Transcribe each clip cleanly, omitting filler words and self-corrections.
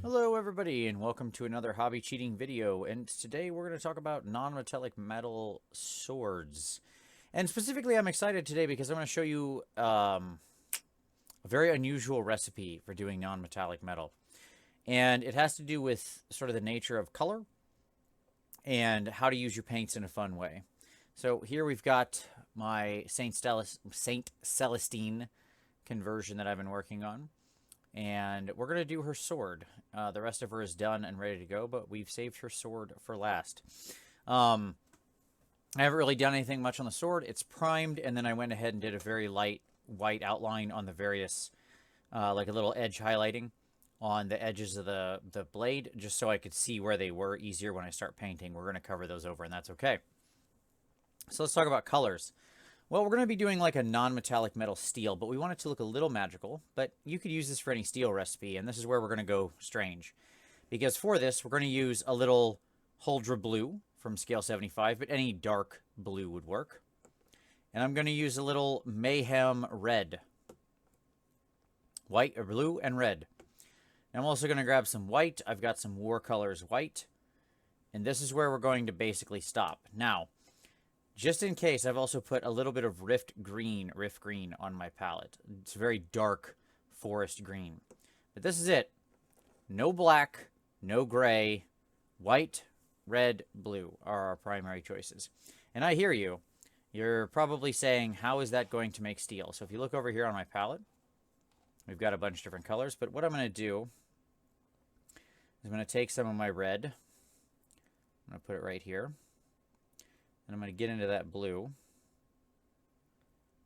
Hello everybody and welcome to another hobby cheating video, and today we're going to talk about non-metallic metal swords. And specifically I'm excited today because I'm going to show you a very unusual recipe for doing non-metallic metal. And it has to do with sort of the nature of color and how to use your paints in a fun way. So here we've got my Saint Celestine conversion that I've been working on. And we're going to do her sword. The rest of her is done and ready to go, but we've saved her sword for last. I haven't really done anything much on the sword. It's primed, and then I went ahead and did a very light white outline on the various, like a little edge highlighting on the edges of the blade, just so I could see where they were easier when I start painting. We're going to cover those over, and that's okay. So let's talk about colors. Well, we're going to be doing like a non-metallic metal steel, but we want it to look a little magical. But you could use this for any steel recipe, and this is where we're going to go strange. Because for this, we're going to use a little Huldra blue from scale 75, but any dark blue would work. And I'm going to use a little Mayhem red. White, or blue, and red. And I'm also going to grab some white. I've got some War Colors white. And this is where we're going to basically stop. Now, just in case, I've also put a little bit of Rift Green on my palette. It's a very dark forest green. But this is it. No black, no gray, white, red, blue are our primary choices. And I hear you. You're probably saying, how is that going to make steel? So if you look over here on my palette, we've got a bunch of different colors. But what I'm going to do is I'm going to take some of my red. I'm going to put it right here. And I'm going to get into that blue.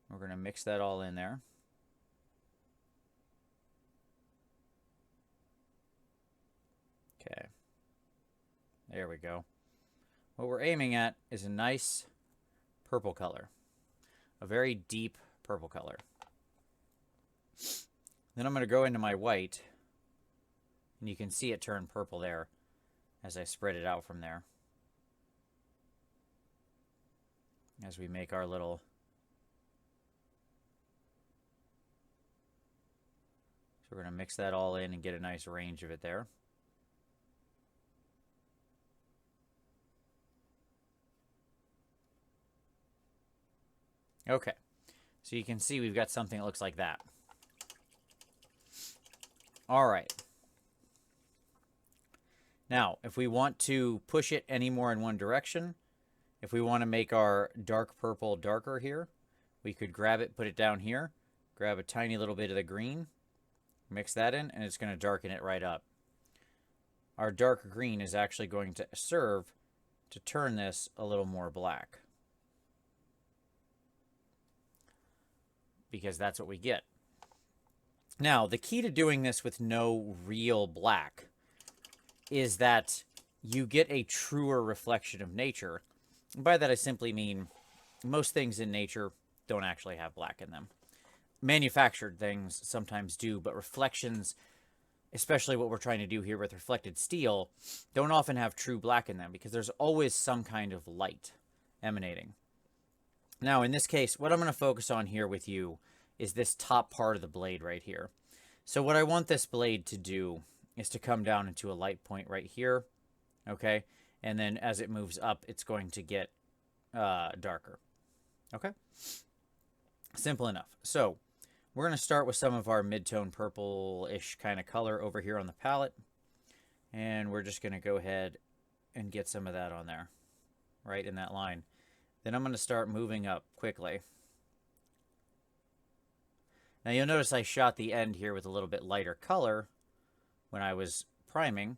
We're going to mix that all in there. Okay. There we go. What we're aiming at is a nice purple color. A very deep purple color. Then I'm going to go into my white. And you can see it turn purple there as I spread it out from there. As we make our little so we're going to mix that all in and get a nice range of it there. Okay, so you can see we've got something that looks like that. All right. Now, if we want to push it any more in one direction, if we want to make our dark purple darker here, we could grab it, put it down here, grab a tiny little bit of the green, mix that in, and it's going to darken it right up. Our dark green is actually going to serve to turn this a little more black, because that's what we get. Now, the key to doing this with no real black is that you get a truer reflection of nature. By that I simply mean most things in nature don't actually have black in them. Manufactured things sometimes do, but reflections, especially what we're trying to do here with reflected steel, don't often have true black in them because there's always some kind of light emanating. Now, in this case, what I'm going to focus on here with you is this top part of the blade right here. So what I want this blade to do is to come down into a light point right here, okay? And then as it moves up, it's going to get darker. Okay? Simple enough. So we're going to start with some of our mid-tone purple-ish kind of color over here on the palette. And we're just going to go ahead and get some of that on there, right in that line. Then I'm going to start moving up quickly. Now you'll notice I shot the end here with a little bit lighter color when I was priming,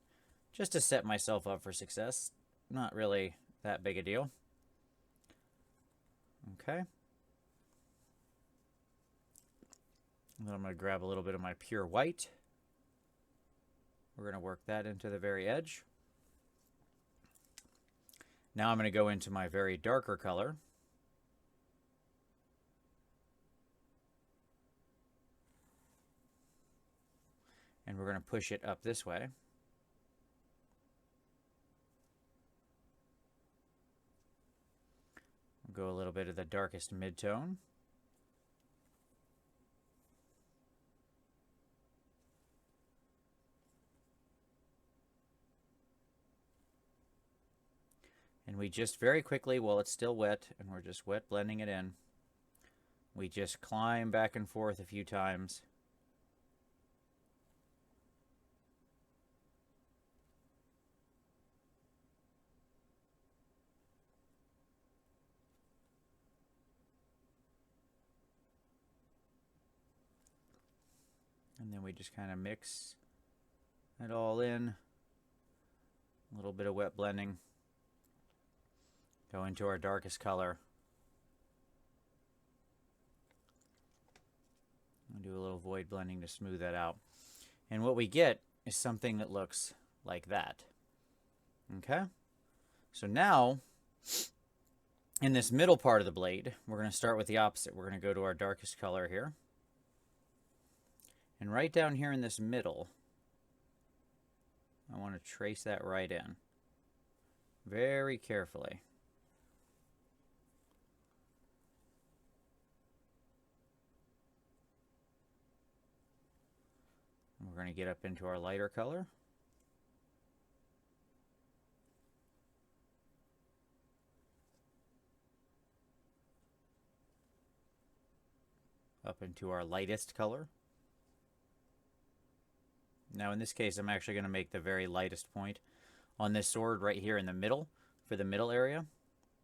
just to set myself up for success. Not really that big a deal. Okay. And then I'm going to grab a little bit of my pure white. We're going to work that into the very edge. Now I'm going to go into my very darker color. And we're going to push it up this way. Go a little bit of the darkest mid-tone. And we just very quickly, while it's still wet, and we're just wet blending it in, we just climb back and forth a few times. And then we just kind of mix it all in. A little bit of wet blending. Go into our darkest color. And do a little void blending to smooth that out. And what we get is something that looks like that. Okay? So now, in this middle part of the blade, we're going to start with the opposite. We're going to go to our darkest color here. And right down here in this middle, I want to trace that right in. Very carefully. We're going to get up into our lighter color. Up into our lightest color. Now in this case, I'm actually going to make the very lightest point on this sword right here in the middle, for the middle area.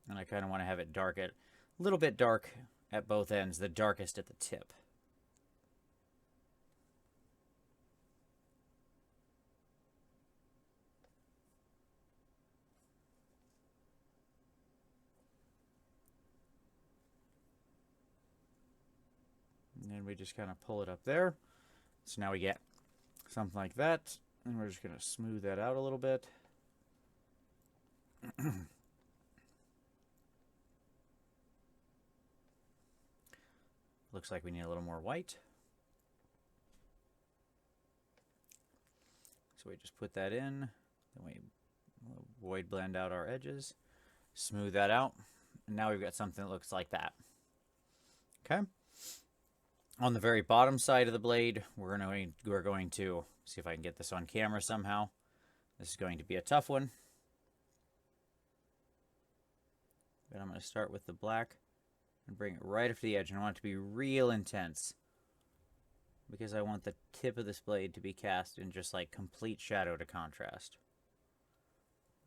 And I kind of want to have it dark a little bit dark at both ends, the darkest at the tip. And then we just kind of pull it up there. So now we get something like that. And we're just going to smooth that out a little bit. Looks like we need a little more white. So we just put that in. Then we void blend out our edges. Smooth that out. And now we've got something that looks like that. Okay. On the very bottom side of the blade, we're going to see if I can get this on camera somehow. This is going to be a tough one. But I'm going to start with the black and bring it right up to the edge. And I want it to be real intense, because I want the tip of this blade to be cast in just like complete shadow to contrast.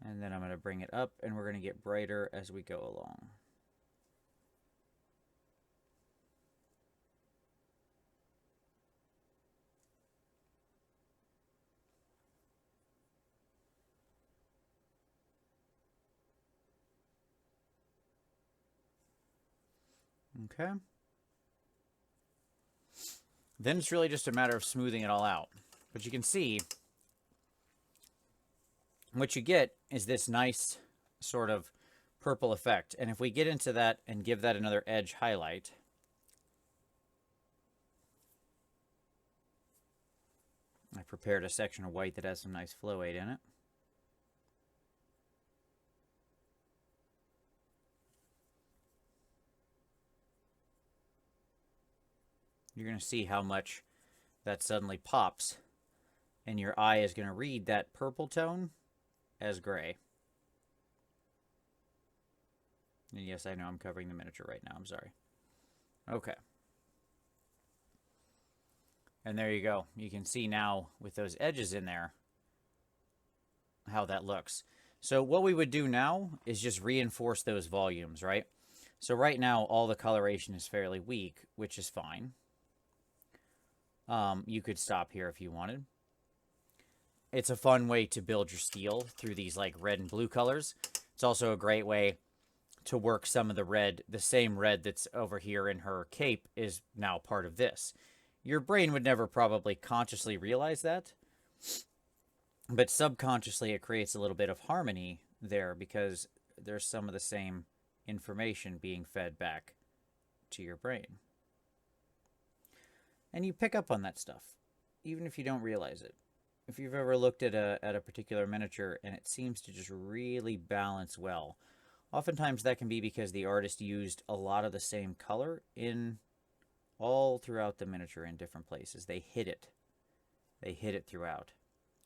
And then I'm going to bring it up, and we're going to get brighter as we go along. Okay. Then it's really just a matter of smoothing it all out. But you can see what you get is this nice sort of purple effect. And if we get into that and give that another edge highlight, I prepared a section of white that has some nice flow aid in it. You're going to see how much that suddenly pops, and your eye is going to read that purple tone as gray. And yes, I know I'm covering the miniature right now. I'm sorry. Okay. And there you go. You can see now with those edges in there how that looks. So what we would do now is just reinforce those volumes, right? So right now all the coloration is fairly weak, which is fine. You could stop here if you wanted. It's a fun way to build your steel through these like red and blue colors. It's also a great way to work some of the red. The same red that's over here in her cape is now part of this. Your brain would never probably consciously realize that, but subconsciously it creates a little bit of harmony there because there's some of the same information being fed back to your brain. And you pick up on that stuff, even if you don't realize it. If you've ever looked at a particular miniature and it seems to just really balance well, Oftentimes that can be because the artist used a lot of the same color in all throughout the miniature in different places. They hid it. They hid it throughout.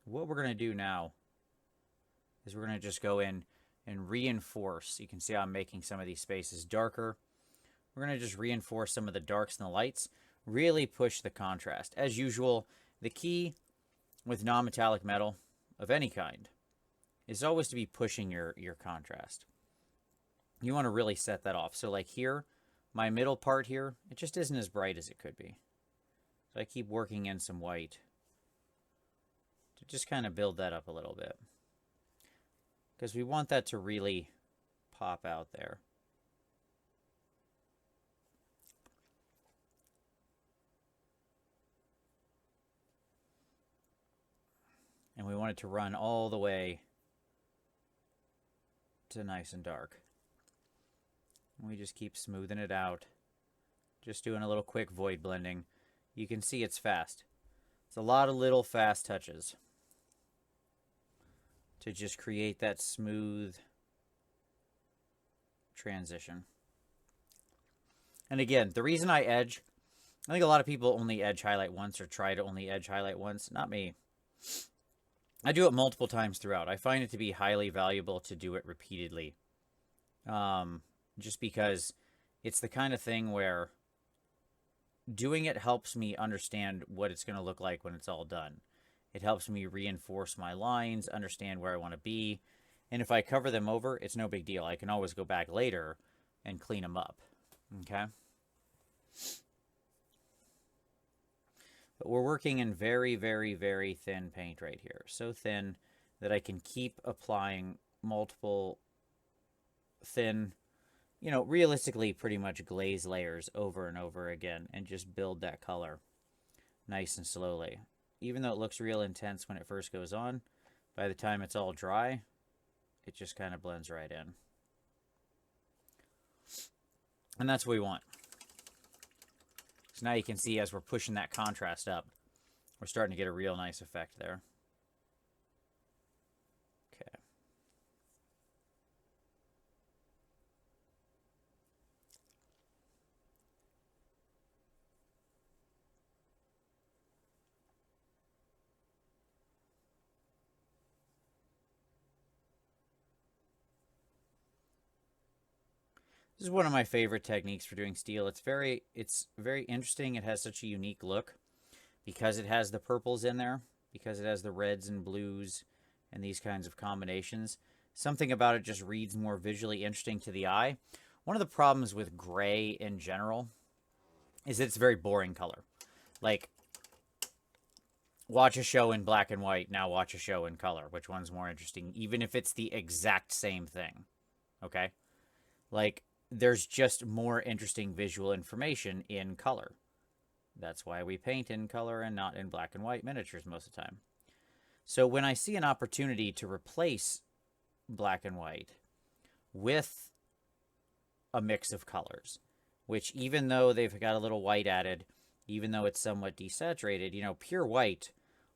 What we're going to do now is we're going to just go in and reinforce. You can see how I'm making some of these spaces darker. We're going to just reinforce some of the darks and the lights. Really push the contrast. As usual, the key with non-metallic metal of any kind is always to be pushing your contrast. You want to really set that off. So like here, my middle part here, it just isn't as bright as it could be. So I keep working in some white to just kind of build that up a little bit. Because we want that to really pop out there. And we want it to run all the way to nice and dark. We just keep smoothing it out. Just doing a little quick void blending. You can see it's fast. It's a lot of little fast touches to just create that smooth transition. And again, the reason I edge, I think a lot of people only edge highlight once or try to only edge highlight once. Not me. I do it multiple times throughout. I find it to be highly valuable to do it repeatedly. Just because it's the kind of thing where doing it helps me understand what it's going to look like when it's all done. It helps me reinforce my lines, understand where I want to be. And if I cover them over, it's no big deal. I can always go back later and clean them up. Okay? But we're working in very, very, very thin paint right here. So thin that I can keep applying multiple thin, you know, realistically pretty much glaze layers over and over again and just build that color nice and slowly. Even though it looks real intense when it first goes on, by the time it's all dry, it just kind of blends right in. And that's what we want. So now you can see as we're pushing that contrast up, we're starting to get a real nice effect there. Okay. This is one of my favorite techniques for doing steel. It's very interesting. It has such a unique look because it has the purples in there, because it has the reds and blues and these kinds of combinations. Something about it just reads more visually interesting to the eye. One of the problems with gray in general is that it's a very boring color. Like, watch a show in black and white, now watch a show in color. Which one's more interesting? Even if it's the exact same thing. Okay? Like, there's just more interesting visual information in color. That's why we paint in color and not in black and white miniatures most of the time. So when I see an opportunity to replace black and white with a mix of colors, which even though they've got a little white added, even though it's somewhat desaturated, you know, pure white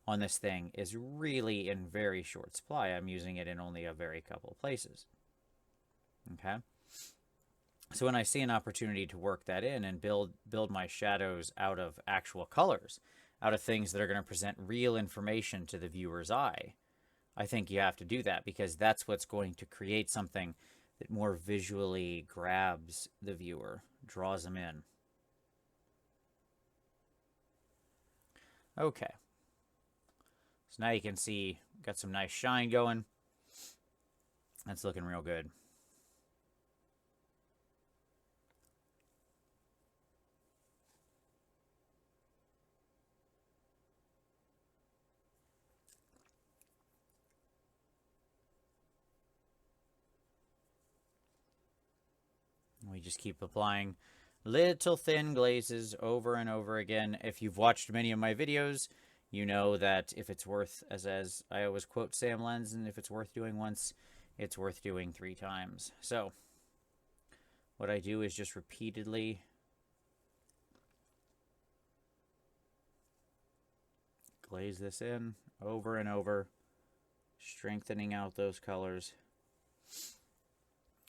on this thing is really in very short supply. I'm using it in only a very couple of places. Okay? So when I see an opportunity to work that in and build my shadows out of actual colors, out of things that are going to present real information to the viewer's eye, I think you have to do that because that's what's going to create something that more visually grabs the viewer, draws them in. Okay. So now you can see, got some nice shine going. That's looking real good. We just keep applying little thin glazes over and over again. If you've watched many of my videos, you know that if it's worth, as I always quote Sam Lenz, if it's worth doing once, it's worth doing 3 times. So what I do is just repeatedly glaze this in over and over, strengthening out those colors.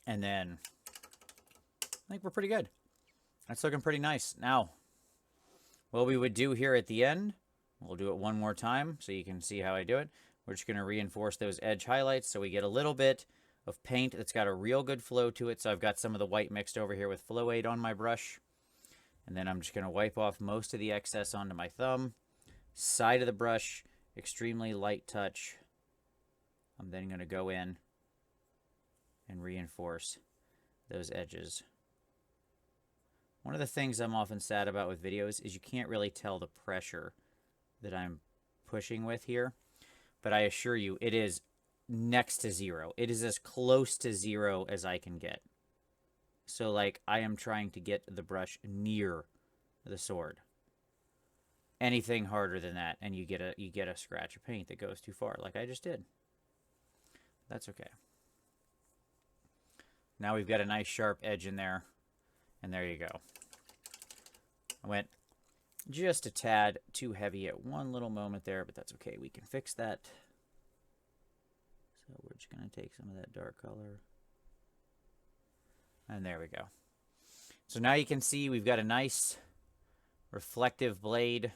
And then I think we're pretty good. That's looking pretty nice. Now, what we would do here at the end, we'll do it one more time so you can see how I do it. We're just going to reinforce those edge highlights so we get a little bit of paint that's got a real good flow to it. So I've got some of the white mixed over here with Flow Aid on my brush. And then I'm just going to wipe off most of the excess onto my thumb. Side of the brush, extremely light touch. I'm then going to go in and reinforce those edges. One of the things I'm often sad about with videos is you can't really tell the pressure that I'm pushing with here. But I assure you, it is next to zero. It is as close to zero as I can get. So, like, I am trying to get the brush near the sword. Anything harder than that, and you get a scratch of paint that goes too far, like I just did. That's okay. Now we've got a nice sharp edge in there, and there you go. I went just a tad too heavy at one little moment there, but that's okay. We can fix that. So we're just going to take some of that dark color. And there we go. So now you can see we've got a nice reflective blade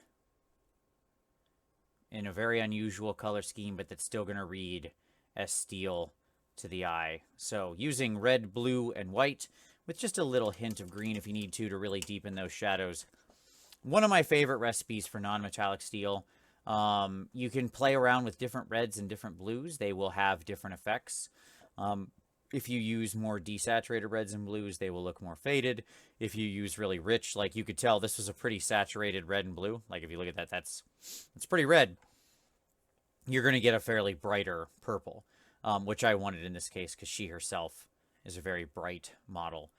in a very unusual color scheme, but that's still going to read as steel to the eye. So using red, blue, and white with just a little hint of green if you need to really deepen those shadows. One of my favorite recipes for non-metallic steel. You can play around with different reds and different blues. They will have different effects. If you use more desaturated reds and blues, they will look more faded. If you use really rich, like you could tell this was a pretty saturated red and blue. Like if you look at that, that's pretty red. You're going to get a fairly brighter purple, which I wanted in this case because she herself is a very bright model.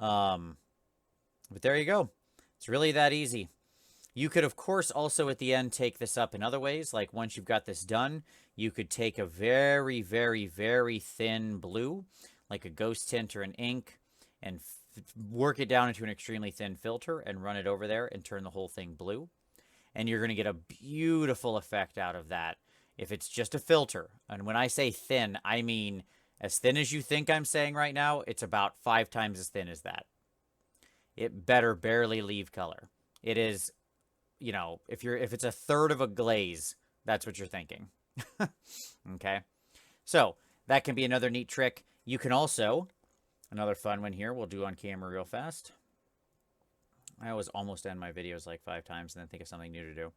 But there you go. It's really that easy. You could, of course, also at the end take this up in other ways. Like once you've got this done, you could take a very, very, very thin blue, like a ghost tint or an ink, and work it down into an extremely thin filter and run it over there and turn the whole thing blue. And you're going to get a beautiful effect out of that if it's just a filter. And when I say thin, I mean as thin as you think I'm saying right now. It's about 5 times as thin as that. It better barely leave color. It is, you know, if it's a third of a glaze, that's what you're thinking. Okay, so that can be another neat trick. You can also, another fun one here, we'll do on camera real fast. I always almost end my videos like 5 times and then think of something new to do.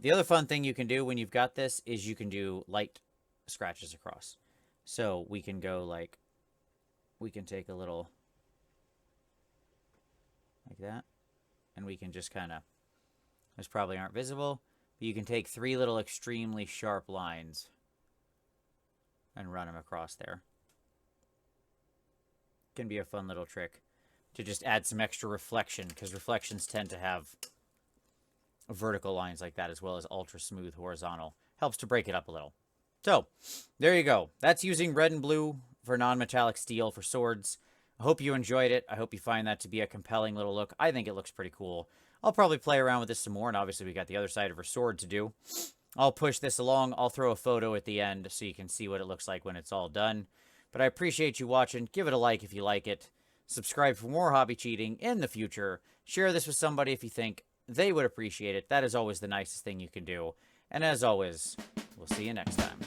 The other fun thing you can do when you've got this is you can do light scratches across. So we can go like, we can take a little like that, and we can just kind of, those probably aren't visible, but you can take 3 little extremely sharp lines and run them across there. Can be a fun little trick to just add some extra reflection, because reflections tend to have vertical lines like that as well as ultra smooth horizontal. Helps to break it up a little. So, there you go. That's using red and blue for non-metallic steel for swords. I hope you enjoyed it. I hope you find that to be a compelling little look. I think it looks pretty cool. I'll probably play around with this some more, and obviously we got the other side of her sword to do. I'll push this along. I'll throw a photo at the end so you can see what it looks like when it's all done. But I appreciate you watching. Give it a like if you like it. Subscribe for more hobby cheating in the future. Share this with somebody if you think they would appreciate it. That is always the nicest thing you can do. And as always, we'll see you next time.